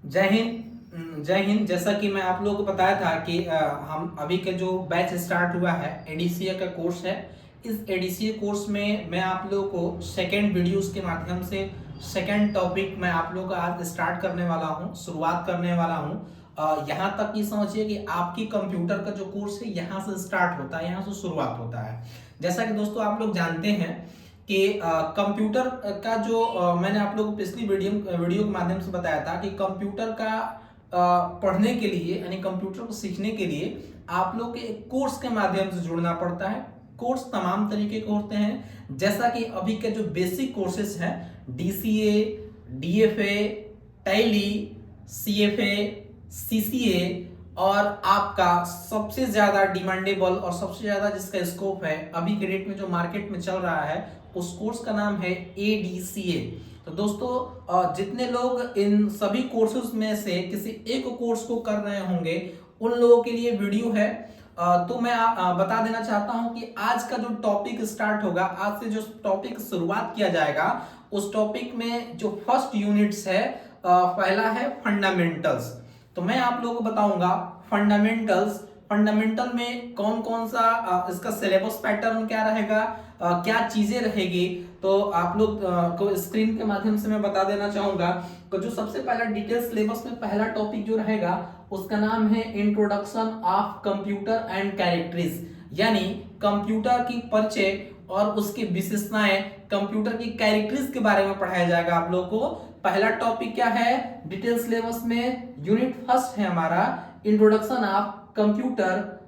जय हिंद। जय हिंद। जैसा कि मैं आप लोगों को बताया था कि हम अभी का जो बैच स्टार्ट हुआ है एडीसीए का कोर्स है। इस एडीसीए कोर्स में मैं आप लोगों को सेकेंड वीडियोस के माध्यम से सेकेंड टॉपिक मैं आप लोगों का आज स्टार्ट करने वाला हूं, शुरुआत करने वाला हूं। यहाँ तक ये समझिए कि आपकी कंप्यूटर का जो कोर्स है यहाँ से स्टार्ट होता है, यहाँ से शुरुआत होता है। जैसा कि दोस्तों आप लोग जानते हैं कि कंप्यूटर का जो मैंने आप लोगों को पिछली वीडियो के माध्यम से बताया था कि कंप्यूटर का पढ़ने के लिए यानी कंप्यूटर को सीखने के लिए आप लोग के एक कोर्स के माध्यम से जुड़ना पड़ता है। कोर्स तमाम तरीके के होते हैं, जैसा कि अभी के जो बेसिक कोर्सेज हैं DCA, DFA, tally, CFA, CCA और आपका सबसे ज्यादा डिमांडेबल और सबसे ज्यादा जिसका स्कोप है अभी के डेट में जो मार्केट में चल रहा है उस कोर्स का नाम है एडीसीए। तो दोस्तों जितने लोग इन सभी कोर्सेज में से किसी एक कोर्स को कर रहे होंगे उन लोगों के लिए वीडियो है। तो मैं बता देना चाहता हूं कि आज का जो टॉपिक स्टार्ट होगा, आज से जो टॉपिक शुरुआत किया जाएगा उस टॉपिक में जो फर्स्ट यूनिट्स है पहला है फंडामेंटल्स। तो मैं आप लोगों को बताऊंगा फंडामेंटल्स। फंडामेंटल में कौन कौन सा इसका सिलेबस पैटर्न क्या रहेगा, क्या चीजें रहेगी। तो आप लोग को स्क्रीन के माध्यम से मैं बता देना चाहूंगा कि जो सबसे पहला डिटेल सिलेबस में पहला टॉपिक जो रहेगा उसका नाम है introduction of computer and characteristics, यानी कंप्यूटर की परिचय और उसकी विशेषताएं, कंप्यूटर की कैरेक्टरिस्टिक्स के बारे में पढ़ाया जाएगा आप लोगों को। पहला टॉपिक क्या है डिटेल सिलेबस में, यूनिट फर्स्ट है हमारा introduction of computer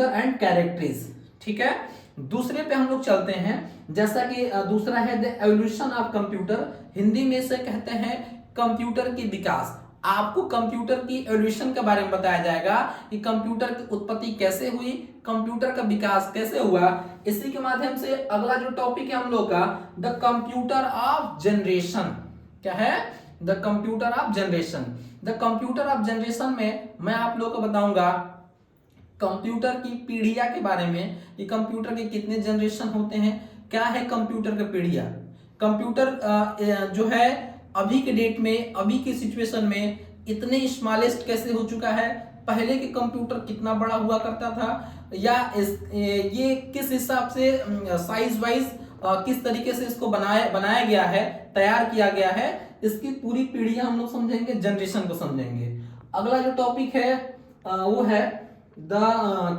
and characteristics. ठीक है, दूसरे पे हम लोग चलते हैं। जैसा कि दूसरा है the evolution of computer, Hindi में से कहते हैं कंप्यूटर की विकास। आपको कंप्यूटर की एवोल्यूशन के बारे में बताया जाएगा कि कंप्यूटर की उत्पत्ति कैसे हुई, कंप्यूटर का विकास कैसे हुआ। इसी के माध्यम से अगला जो टॉपिक है हम लोग का द कंप्यूटर ऑफ जनरेशन। क्या है? The computer of generation. The computer of generation में मैं आप लोगों को बताऊंगा कंप्यूटर की पीढ़ियां के बारे में कि कंप्यूटर के कितने जनरेशन होते हैं, क्या है कंप्यूटर की पीढ़ियां। कंप्यूटर जो है अभी के डेट में, अभी की सिचुएशन में इतने स्मॉलेस्ट कैसे हो चुका है, पहले के कंप्यूटर कितना बड़ा हुआ करता था, या ये किस हिसाब से साइज वाइज किस तरीके से इसको बनाया गया है, तैयार किया गया है, इसकी पूरी पीढ़ियां हम लोग समझेंगे, जनरेशन को समझेंगे। अगला जो टॉपिक है वो है the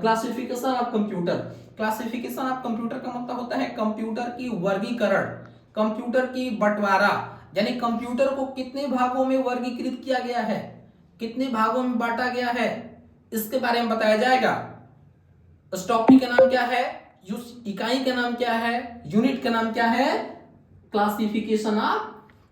classification of computer. Classification of computer का मतलब होता है कंप्यूटर की वर्गीकरण, कंप्यूटर की बंटवारा, यानी कंप्यूटर को कितने भागों में वर्गीकृत किया गया है, कितने भागों में बांटा गया है, इसके बारे में बताया जाएगा। उस टॉपिक का नाम क्या है, उस इकाई का नाम क्या है, यूनिट का नाम क्या है, क्लासिफिकेशन ऑफ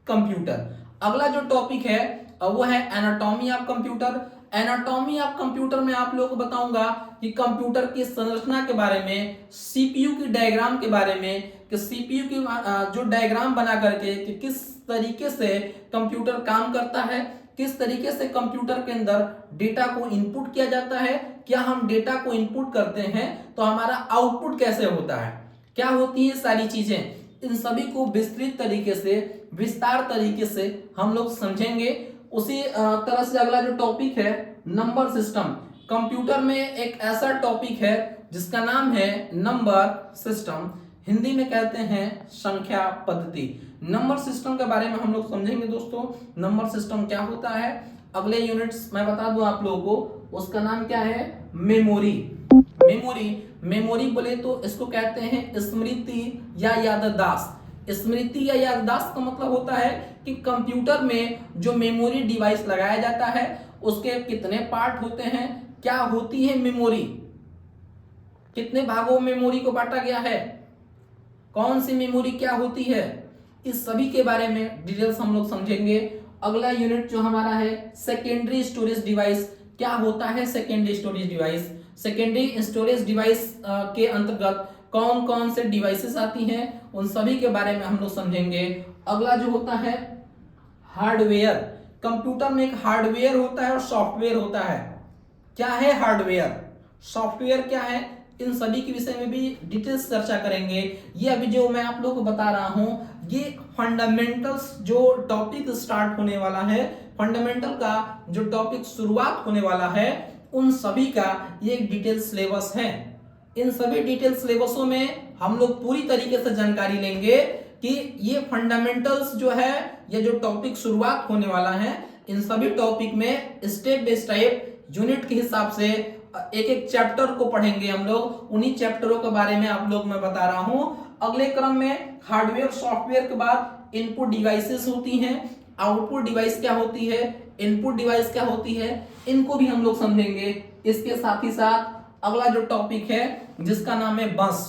कंप्यूटर। अगला जो टॉपिक है वो है anatomy of computer. Anatomy of computer में आप लोगों को बताऊंगा कि कंप्यूटर की संरचना के बारे में, सीपीयू की डायग्राम के बारे में कि सीपीयू की जो डायग्राम बना करके कि किस तरीके से कंप्यूटर काम करता है, किस तरीके से कंप्यूटर के अंदर डेटा को इनपुट किया जाता है, क्या हम डेटा को इनपुट करते हैं तो हमारा आउटपुट कैसे होता है, क्या होती है सारी चीजें, इन सभी को विस्तृत तरीके से, विस्तार तरीके से हम लोग समझेंगे। उसी तरह से अगला जो टॉपिक है नंबर सिस्टम। कंप्यूटर में एक ऐसा टॉपिक है जिसका नाम है नंबर सिस्टम, हिंदी में कहते हैं संख्या पद्धति। नंबर सिस्टम के बारे में हम लोग समझेंगे दोस्तों, नंबर सिस्टम क्या होता है। अगले यूनिट्स मैं बता दूं आप लोगों को, उसका नाम क्या है मेमोरी। मेमोरी बोले तो इसको कहते हैं स्मृति या याददाश्त। स्मृति या याददाश्त का मतलब होता है कि कंप्यूटर में जो मेमोरी डिवाइस लगाया जाता है उसके कितने पार्ट होते हैं, क्या होती है मेमोरी, कितने भागों में मेमोरी को बांटा गया है, कौन सी मेमोरी क्या होती है, इस सभी के बारे में डिटेल्स हम लोग समझेंगे। अगला यूनिट जो हमारा है सेकेंडरी स्टोरेज डिवाइस। क्या होता है secondary storage device? Secondary storage device के अंतर्गत कौन कौन से डिवाइसेस आती हैं उन सभी के बारे में हम लोग समझेंगे। अगला जो होता है हार्डवेयर। कंप्यूटर में एक हार्डवेयर होता है और सॉफ्टवेयर होता है। क्या है हार्डवेयर, सॉफ्टवेयर क्या है, इन सभी के विषय में भी डिटेल्स चर्चा करेंगे। ये अभी जो मैं आप लोगों को बता रहा हूं ये फंडामेंटल्स जो टॉपिक स्टार्ट होने वाला है, फंडामेंटल का जो टॉपिक शुरुआत होने वाला है, उन सभी का ये एक डिटेल सिलेबस है। इन सभी डिटेल सिलेबसों में हम लोग पूरी तरीके से जानकारी लेंगे कि ये फंडामेंटल्स जो है, ये जो टॉपिक शुरुआत होने वाला है, इन सभी टॉपिक में स्टेप बाय स्टेप यूनिट के हिसाब से एक एक चैप्टर को पढ़ेंगे हम लोग। उन्हीं चैप्टरों के बारे में आप लोग मैं बता रहा हूं। अगले क्रम में हार्डवेयर सॉफ्टवेयर के बाद इनपुट डिवाइसेस होती हैं, आउटपुट डिवाइस क्या होती है, इनपुट डिवाइस क्या होती है, इनको भी हम लोग समझेंगे। इसके साथ ही साथ अगला जो टॉपिक है जिसका नाम है बस।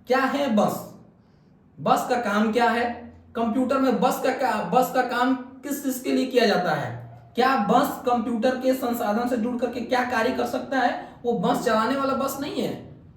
क्या है बस? बस का काम क्या है? कंप्यूटर में बस का काम किस चीज के लिए किया जाता है? क्या बस कंप्यूटर के संसाधन से जुड़ करके क्या कार्य कर सकता है? वो बस चलाने वाला बस नहीं है,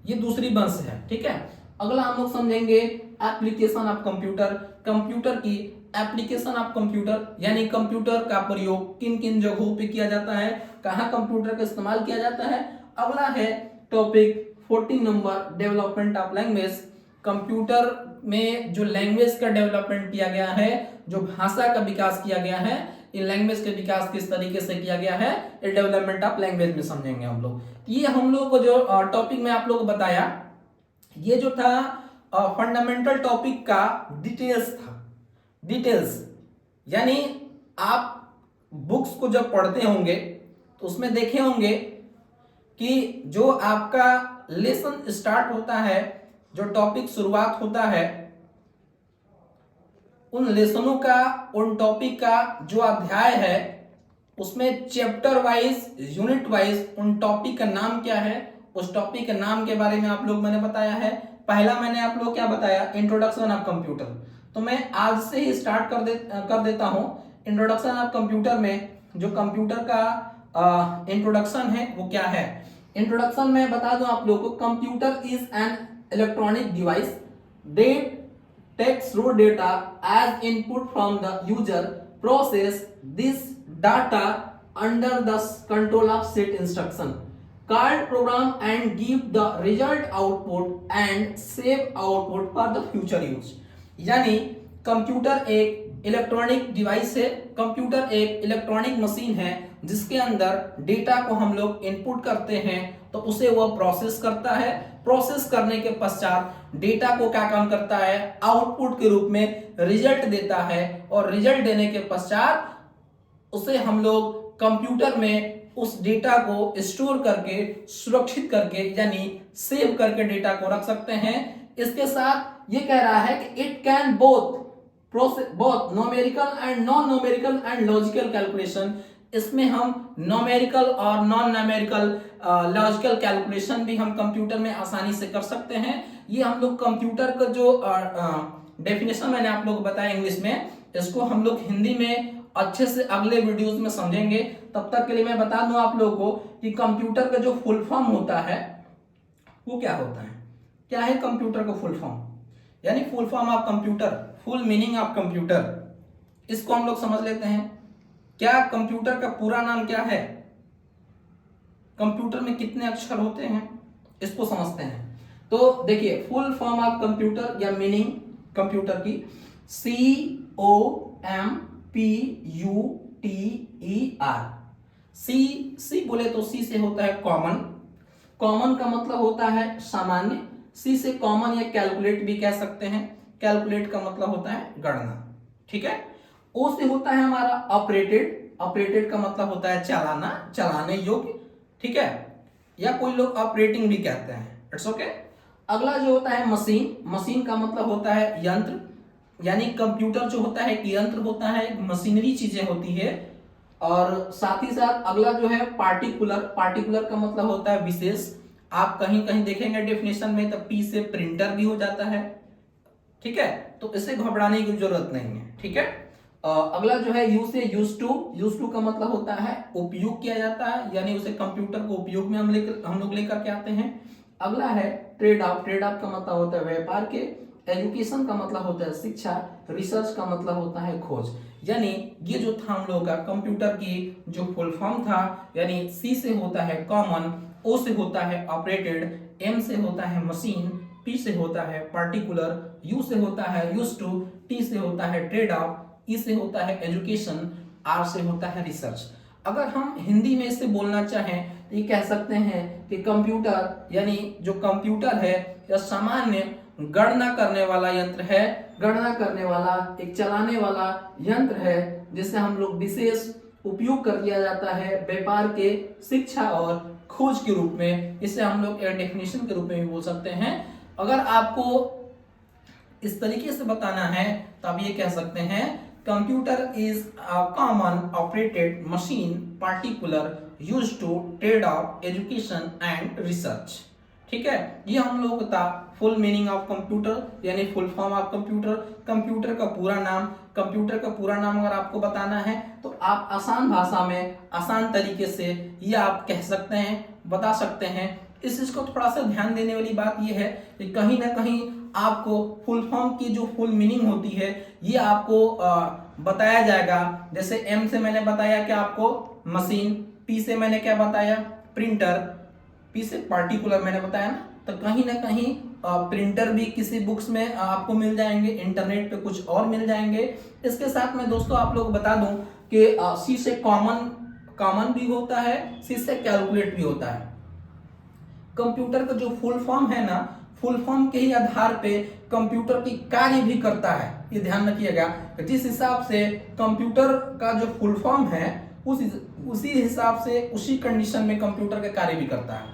ये दूसरी बस है। ठीक है, अगला हम लोग समझेंगे एप्लीकेशन ऑफ कंप्यूटर। कंप्यूटर की एप्लीकेशन ऑफ कंप्यूटर यानी कंप्यूटर का प्रयोग किन किन जगहों पे किया जाता है, कहाँ कंप्यूटर का इस्तेमाल किया जाता है। अगला है topic 14 number, development of language. Computer में जो लैंग्वेज का डेवलपमेंट किया गया है, जो भाषा का विकास किया गया है, इन लैंग्वेज के विकास किस तरीके से किया गया है, ये डेवलपमेंट ऑफ लैंग्वेज में समझेंगे हम लोग। ये हम लोग को जो टॉपिक में आप लोग को बताया, ये जो था फंडामेंटल टॉपिक का डिटेल्स था। डिटेल्स यानी आप बुक्स को जब पढ़ते होंगे तो उसमें देखे होंगे कि जो आपका लेसन स्टार्ट होता है, जो टॉपिक शुरुआत होता है, उन लेसनों का, उन टॉपिक का जो अध्याय है, उसमें चैप्टर वाइज, यूनिट वाइज उन टॉपिक का नाम क्या है, उस टॉपिक के नाम के बारे में आप लोग मैंने बताया है। पहला मैंने आप लोग क्या बताया, इंट्रोडक्शन ऑफ कंप्यूटर। तो मैं आज से ही स्टार्ट कर देता हूं। इंट्रोडक्शन ऑफ कंप्यूटर में जो कंप्यूटर का इंट्रोडक्शन है वो क्या है। इंट्रोडक्शन में बता दूं आप लोगों को, computer is an electronic device that takes raw data as input from the user, process this data under the control of set instruction called program and give the result output and save output for the future use। यानी computer एक electronic device है, computer एक electronic machine है जिसके अंदर data को हम लोग इनपुट करते हैं तो उसे वह प्रोसेस करता है। प्रोसेस करने के पश्चात डेटा को क्या काम करता है, आउटपुट के रूप में रिजल्ट देता है, और रिजल्ट देने के पश्चात उसे हम लोग कंप्यूटर में उस डेटा को स्टोर करके, सुरक्षित करके यानी सेव करके डेटा को रख सकते हैं। इसके साथ ये कह रहा है कि it can both numerical and non numerical and logical calculation. इसमें हम न्यूमेरिकल और नॉन न्यूमेरिकल लॉजिकल कैलकुलेशन भी हम कंप्यूटर में आसानी से कर सकते हैं। ये हम लोग कंप्यूटर का जो डेफिनेशन मैंने आप लोग को बताया इंग्लिश में, इसको हम लोग हिंदी में अच्छे से अगले वीडियोस में समझेंगे। तब तक के लिए मैं बता दूं आप लोगों को कि कंप्यूटर का जो फुल फॉर्म होता है वो क्या होता है। क्या है कंप्यूटर का फुल फॉर्म? यानी full form of computer, full meaning of computer, इसको हम लोग समझ लेते हैं। क्या कंप्यूटर का पूरा नाम क्या है, कंप्यूटर में कितने अक्षर होते हैं, इसको समझते हैं। तो देखिए, फुल फॉर्म ऑफ कंप्यूटर या मीनिंग कंप्यूटर की, COMPUTER। सी बोले तो सी से होता है कॉमन। कॉमन का मतलब होता है सामान्य। सी से कॉमन या कैलकुलेट भी कह सकते हैं। कैलकुलेट का मतलब होता है गणना। ठीक है। ओ से होता है हमारा ऑपरेटेड। ऑपरेटेड का मतलब होता है चलाना, चलाने योग्य। ठीक है, या कोई लोग ऑपरेटिंग भी कहते हैं, इट्स ओके। अगला जो होता है मशीन। मशीन का मतलब होता है यंत्र, यानी कंप्यूटर जो होता है एक यंत्र होता है, मशीनरी चीजें होती है। और साथ ही साथ अगला जो है पार्टिकुलर। पार्टिकुलर का मतलब होता है विशेष। आप कहीं कहीं देखेंगे डेफिनेशन में तो पी से प्रिंटर भी हो जाता है। ठीक है, तो इसे घबराने की जरूरत नहीं है। ठीक है। अगला जो है यू से यूज टू। यूज टू का मतलब होता है उपयोग किया जाता है, यानी उसे कंप्यूटर को उपयोग में हम लोग लेकर के आते हैं। अगला है ट्रेड ऑफ। ट्रेड ऑफ का मतलब होता है व्यापार के। एजुकेशन का मतलब होता है शिक्षा। रिसर्च का मतलब होता है खोज। यानी ये जो था हम लोग का कंप्यूटर की जो फुल फॉर्म था, यानी सी से होता है कॉमन, ओ से होता है ऑपरेटेड, एम से होता है मशीन, पी से होता है पार्टिकुलर, यू से होता है यूज टू, T से होता है ट्रेड ऑफ, E से होता है एजुकेशन, R से होता है रिसर्च। अगर हम हिंदी में इसे बोलना चाहें तो ये कह सकते हैं कि कंप्यूटर यानी जो कंप्यूटर है यह सामान्य गणना करने वाला यंत्र है, गणना करने वाला एक चलाने वाला यंत्र है जिसे हम लोग विशेष उपयोग कर दिया जाता है व्यापार के, शिक्षा और खोज के रूप में। इसे हम लोग एक डेफिनेशन के रूप में भी बोल सकते हैं। अगर आपको इस तरीके से बताना है तो आप ये कह सकते हैं computer is a common operated machine particular used to trade of education and research. ठीक है, ये हम लोग का फुल मीनिंग ऑफ कंप्यूटर यानी full form of computer. Computer का पूरा नाम, कंप्यूटर का पूरा नाम अगर आपको बताना है तो आप आसान भाषा में आसान तरीके से ये आप कह सकते हैं, बता सकते हैं। इस चीज को थोड़ा सा ध्यान देने वाली बात यह है कि कहीं ना कहीं आपको फुल फॉर्म की जो फुल मीनिंग होती है ये आपको बताया जाएगा। जैसे एम से मैंने बताया कि आपको मशीन, पी से मैंने क्या बताया प्रिंटर, पी से पार्टिकुलर मैंने बताया ना, तो कहीं ना कहीं प्रिंटर भी किसी बुक्स में आपको मिल जाएंगे, इंटरनेट पे कुछ और मिल जाएंगे। इसके साथ में दोस्तों आप लोग बता दूं कि सी से कॉमन भी होता है, सी से कैलकुलेट भी होता है। कंप्यूटर का जो फुल फॉर्म है ना, फुल फॉर्म के ही आधार पे कंप्यूटर की कार्य भी करता है। ये ध्यान रखिएगा, जिस हिसाब से कंप्यूटर का जो फुल फॉर्म है उसी हिसाब से उसी कंडीशन में कंप्यूटर का कार्य भी करता है।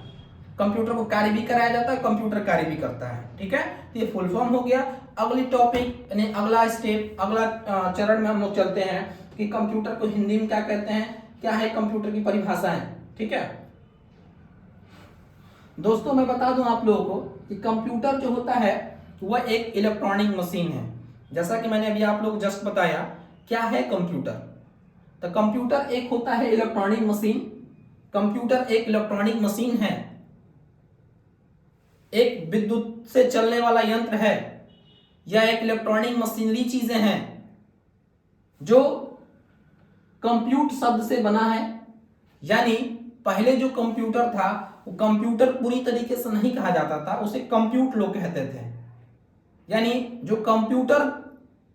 कंप्यूटर को कार्य भी कराया जाता है, कंप्यूटर कार्य भी करता है। ठीक है, ये फुल फॉर्म हो गया। अगली टॉपिक यानी अगला स्टेप, अगला चरण में हम लोग चलते हैं कि कंप्यूटर को हिंदी में क्या कहते हैं, क्या है कंप्यूटर की परिभाषाएं। ठीक है दोस्तों, मैं बता दूं आप लोगों को कि कंप्यूटर जो होता है वह एक इलेक्ट्रॉनिक मशीन है। जैसा कि मैंने अभी आप लोग जस्ट बताया क्या है कंप्यूटर, तो कंप्यूटर एक होता है इलेक्ट्रॉनिक मशीन। कंप्यूटर एक इलेक्ट्रॉनिक मशीन है, एक विद्युत से चलने वाला यंत्र है, या एक इलेक्ट्रॉनिक मशीनरी चीजें हैं जो कंप्यूट शब्द से बना है। यानी पहले जो कंप्यूटर था वो कंप्यूटर पूरी तरीके से नहीं कहा जाता था, उसे कंप्यूट लोग कहते थे। यानी जो कंप्यूटर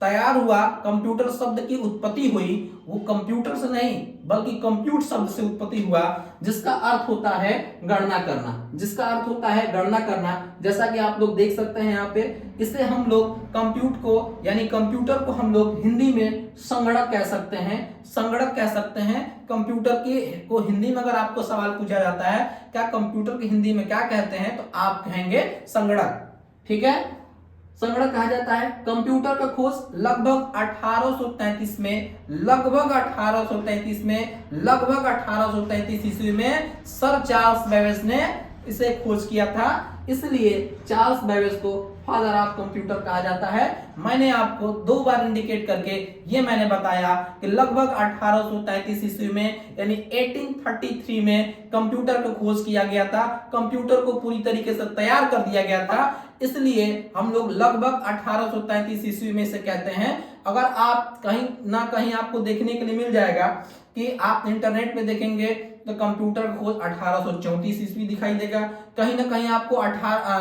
तैयार हुआ, कंप्यूटर शब्द की उत्पत्ति हुई, वो कंप्यूटर से नहीं बल्कि कंप्यूट शब्द से उत्पत्ति हुआ, जिसका अर्थ होता है गणना करना, जिसका अर्थ होता है गणना करना। जैसा कि आप लोग देख सकते हैं यहाँ पे, इसे हम लोग कंप्यूट को यानी कंप्यूटर को हम लोग हिंदी में संगणक कह सकते हैं, संगणक कह सकते हैं। कंप्यूटर को हिंदी में अगर आपको सवाल पूछा जाता है क्या कंप्यूटर की हिंदी में क्या कहते हैं, तो आप कहेंगे संगणक। ठीक है, संगणक कहा जाता है। कंप्यूटर का खोज लगभग 1833 में, लगभग 1833 ईस्वी में सर चार्ल्स बेबेज ने इसे खोज किया था। इसलिए चार्ल्स बेबेज को फादर ऑफ कंप्यूटर कहा जाता है। मैंने आपको 2 बार इंडिकेट करके ये मैंने बताया कि लगभग 1833 ईस्वी में यानी 1833 में कंप्यूटर को खोज किया गया था, कंप्यूटर को पूरी तरीके से तैयार कर दिया गया था। इसलिए हम लोग लगभग 1833 ईस्वी में से कहते हैं। अगर आप कहीं ना कहीं आपको देखने के लिए मिल जाएगा कि आप इंटरनेट पे देखेंगे तो कंप्यूटर खोज 1834 ईस्वी दिखाई देगा, कहीं ना कहीं आपको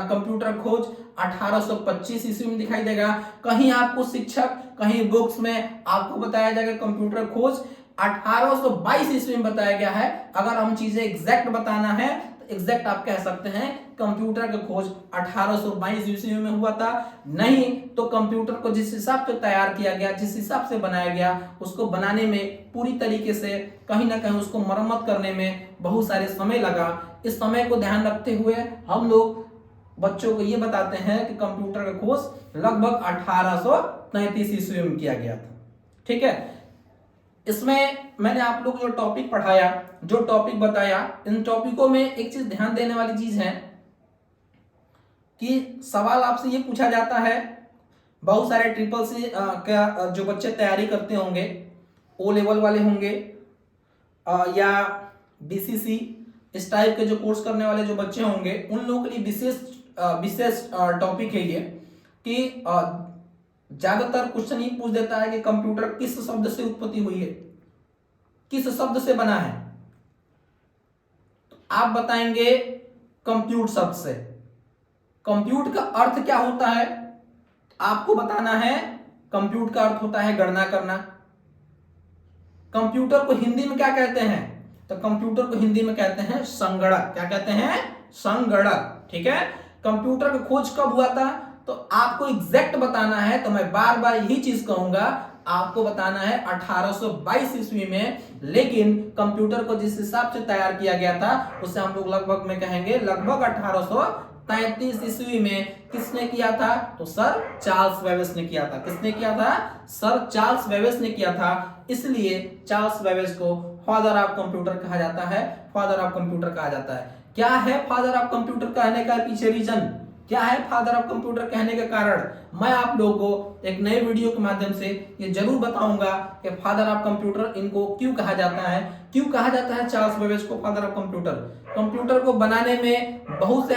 कंप्यूटर खोज 1825 ईस्वी में दिखाई देगा, कहीं आपको शिक्षक कहीं बुक्स में आपको बताया जाएगा कंप्यूटर खोज 1822 ईस्वी में बताया गया है। अगर हम चीजें एग्जैक्ट बताना है तो एग्जैक्ट आप कह सकते हैं कंप्यूटर का खोज 1822 ईस्वी में हुआ था। नहीं तो कंप्यूटर को जिस हिसाब से तैयार किया गया, जिस हिसाब से बनाया गया, उसको बनाने में पूरी तरीके से कहीं ना कहीं उसको मरम्मत करने में बहुत सारे समय लगा। इस समय को ध्यान रखते हुए हम लोग बच्चों को ये बताते हैं कि कंप्यूटर का खोज लगभग 1833 ईस्वी में किया गया था। ठीक है, इसमें मैंने आप लोग जो टॉपिक पढ़ाया, जो टॉपिक बताया, इन टॉपिकों में एक चीज ध्यान देने वाली चीज है कि सवाल आपसे ये पूछा जाता है, बहुत सारे ट्रिपल सी का जो बच्चे तैयारी करते होंगे, ओ लेवल वाले होंगे या बीसीसी इस टाइप के जो कोर्स करने वाले जो बच्चे होंगे, उन लोगों के लिए विशेष टॉपिक है ये कि ज्यादातर क्वेश्चन ये पूछ देता है कि कंप्यूटर किस शब्द से उत्पत्ति हुई है, किस शब्द से बना है। तो आप बताएंगे कंप्यूट शब्द से। कंप्यूट का अर्थ क्या होता है आपको बताना है कंप्यूट का अर्थ होता है गणना करना। कंप्यूटर को हिंदी में क्या कहते हैं? तो कंप्यूटर को हिंदी में कहते हैं संगणक। क्या कहते हैं? संगणक। ठीक है। कंप्यूटर की खोज कब हुआ था? तो आपको एग्जैक्ट बताना है तो मैं बार बार यही चीज कहूंगा, आपको बताना है 1822 ईस्वी में। लेकिन कंप्यूटर को जिस हिसाब से तैयार किया गया था उसे हम लोग लगभग में कहेंगे लगभग 1833 ईस्वी में। किसने किया था? तो सर चार्ल्स बेबेज ने किया था। किसने किया था? सर चार्ल्स बेबेज ने किया था। इसलिए चार्ल्स बेबेज को फादर ऑफ कंप्यूटर कहा जाता है। फादर ऑफ कंप्यूटर कहा जाता है। क्या है फादर ऑफ कंप्यूटर कहने का पीछे रीजन? क्या है फादर ऑफ कंप्यूटर कहने का कारण? मैं आप लोगों को एक नए वीडियो के माध्यम से ये जरूर बताऊंगा कि फादर ऑफ कंप्यूटर इनको क्यों कहा जाता है। क्यों कहा जाता है चार्ल्स बेबेज को फादर ऑफ कंप्यूटर? कंप्यूटर को बनाने में बहुत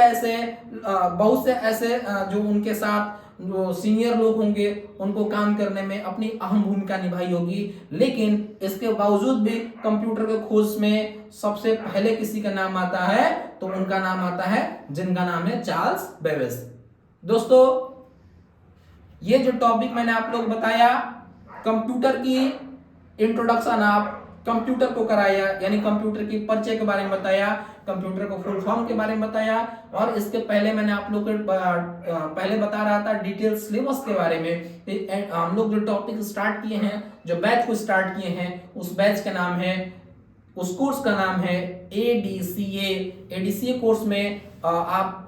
से ऐसे जो उनके साथ जो सीनियर लोग होंगे उनको काम करने में अपनी अहम भूमिका निभाई होगी। लेकिन इसके बावजूद भी कंप्यूटर के खोज में सबसे पहले किसी का नाम आता है तो उनका नाम आता है जिनका नाम है चार्ल्स बेबेज। दोस्तों, ये जो टॉपिक मैंने आप लोग बताया, कंप्यूटर की इंट्रोडक्शन आप कंप्यूटर को कराया, यानी कंप्यूटर की परिचय के बारे में बताया, कंप्यूटर को फुल फॉर्म के बारे में बताया, और इसके पहले मैंने आप लोग को पहले बता रहा था डिटेल सिलेबस के बारे में। हम लोग जो टॉपिक स्टार्ट किए हैं, जो बैच को स्टार्ट किए हैं, उस बैच का नाम है, उस कोर्स का नाम है एडीसीए। एडीसीए कोर्स में आप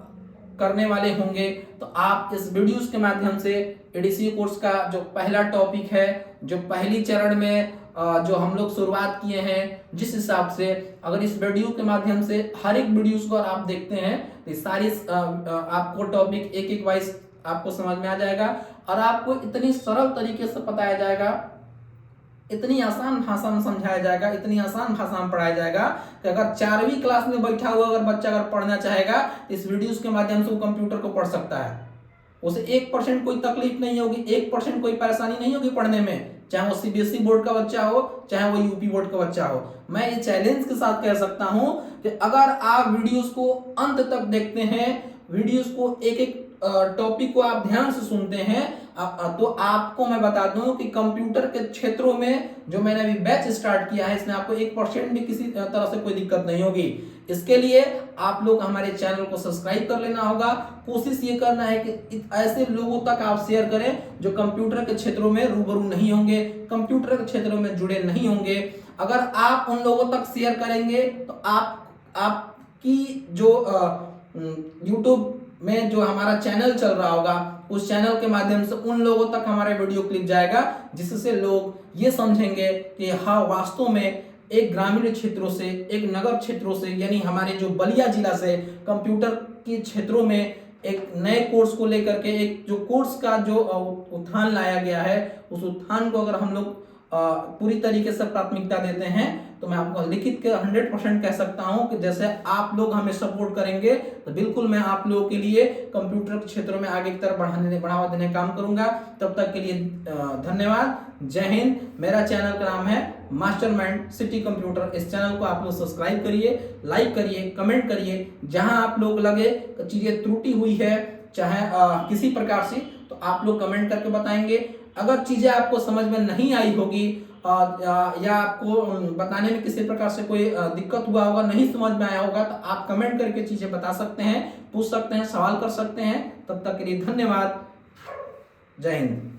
करने वाले होंगे तो आप इस वीडियोस के माध्यम से एडीसीए कोर्स का जो पहला टॉपिक है, जो पहली चरण में जो हम लोग शुरुआत किए हैं, जिस हिसाब से अगर इस वीडियो के माध्यम से हर एक वीडियोस को आप देखते हैं तो सारी आपको टॉपिक एक एक वाइज आपको समझ में आ जाएगा और आपको इतनी सरल तरीके से बताया जाएगा, इतनी आसान भाषा में समझाया जाएगा, इतनी आसान भाषा में पढ़ाया जाएगा कि अगर 4वीं क्लास में बैठा हुआ अगर बच्चा अगर पढ़ना चाहेगा इस वीडियोस के माध्यम से वो कंप्यूटर को पढ़ सकता है। उसे 1% कोई तकलीफ नहीं होगी, 1% कोई परेशानी नहीं होगी पढ़ने में, चाहे वो सीबीएसई बोर्ड का बच्चा हो, चाहे वो यूपी बोर्ड का बच्चा हो। मैं ये चैलेंज के साथ कह सकता हूं कि अगर आप वीडियोस को अंत तक देखते हैं, वीडियोस को एक एक टॉपिक को आप ध्यान से सुनते हैं, तो आपको मैं बता दूं कि कंप्यूटर के क्षेत्रों में जो मैंने अभी बैच स्टार्ट किया है इसमें आपको 1% भी किसी तरह से कोई दिक्कत नहीं होगी। इसके लिए आप लोग हमारे चैनल को सब्सक्राइब कर लेना होगा। कोशिश ये करना है कि ऐसे लोगों तक आप शेयर करें जो कंप्यूटर के क्षेत्रों में रूबरू नहीं होंगे, कंप्यूटर के क्षेत्रों में जुड़े नहीं होंगे। अगर आप उन लोगों तक शेयर करेंगे तो आपकी जो YouTube में जो हमारा चैनल चल रहा होगा उस चैनल के माध्यम से उन लोगों तक हमारा वीडियो क्लिप जाएगा, जिससे लोग ये समझेंगे कि हाँ वास्तव में एक ग्रामीण क्षेत्रों से, एक नगर क्षेत्रों से, यानी हमारे जो बलिया जिला से कंप्यूटर के क्षेत्रों में एक नए कोर्स को लेकर के एक जो कोर्स का जो उत्थान लाया गया है, उस उत्थान को अगर हम लोग पूरी तरीके से प्राथमिकता देते हैं तो मैं आपको लिखित के 100% कह सकता हूं कि जैसे आप लोग हमें सपोर्ट करेंगे तो बिल्कुल मैं आप लोगों के लिए कंप्यूटर के क्षेत्र में आगे की तरफ बढ़ावा देने का काम करूंगा। तब तक के लिए धन्यवाद। जय हिंद। मेरा चैनल का नाम है मास्टरमाइंड सिटी कंप्यूटर। इस चैनल को आप लोग सब्सक्राइब करिए, लाइक करिए, कमेंट करिए। जहां आप लोग लगे चीजें त्रुटि हुई है चाहे किसी प्रकार से, तो आप लोग कमेंट करके बताएंगे। अगर चीजें आपको समझ में नहीं आई होगी या आपको बताने में किसी प्रकार से कोई दिक्कत हुआ होगा, नहीं समझ में आया होगा, तो आप कमेंट करके चीजें बता सकते हैं, पूछ सकते हैं, सवाल कर सकते हैं। तब तक के लिए धन्यवाद। जय हिंद।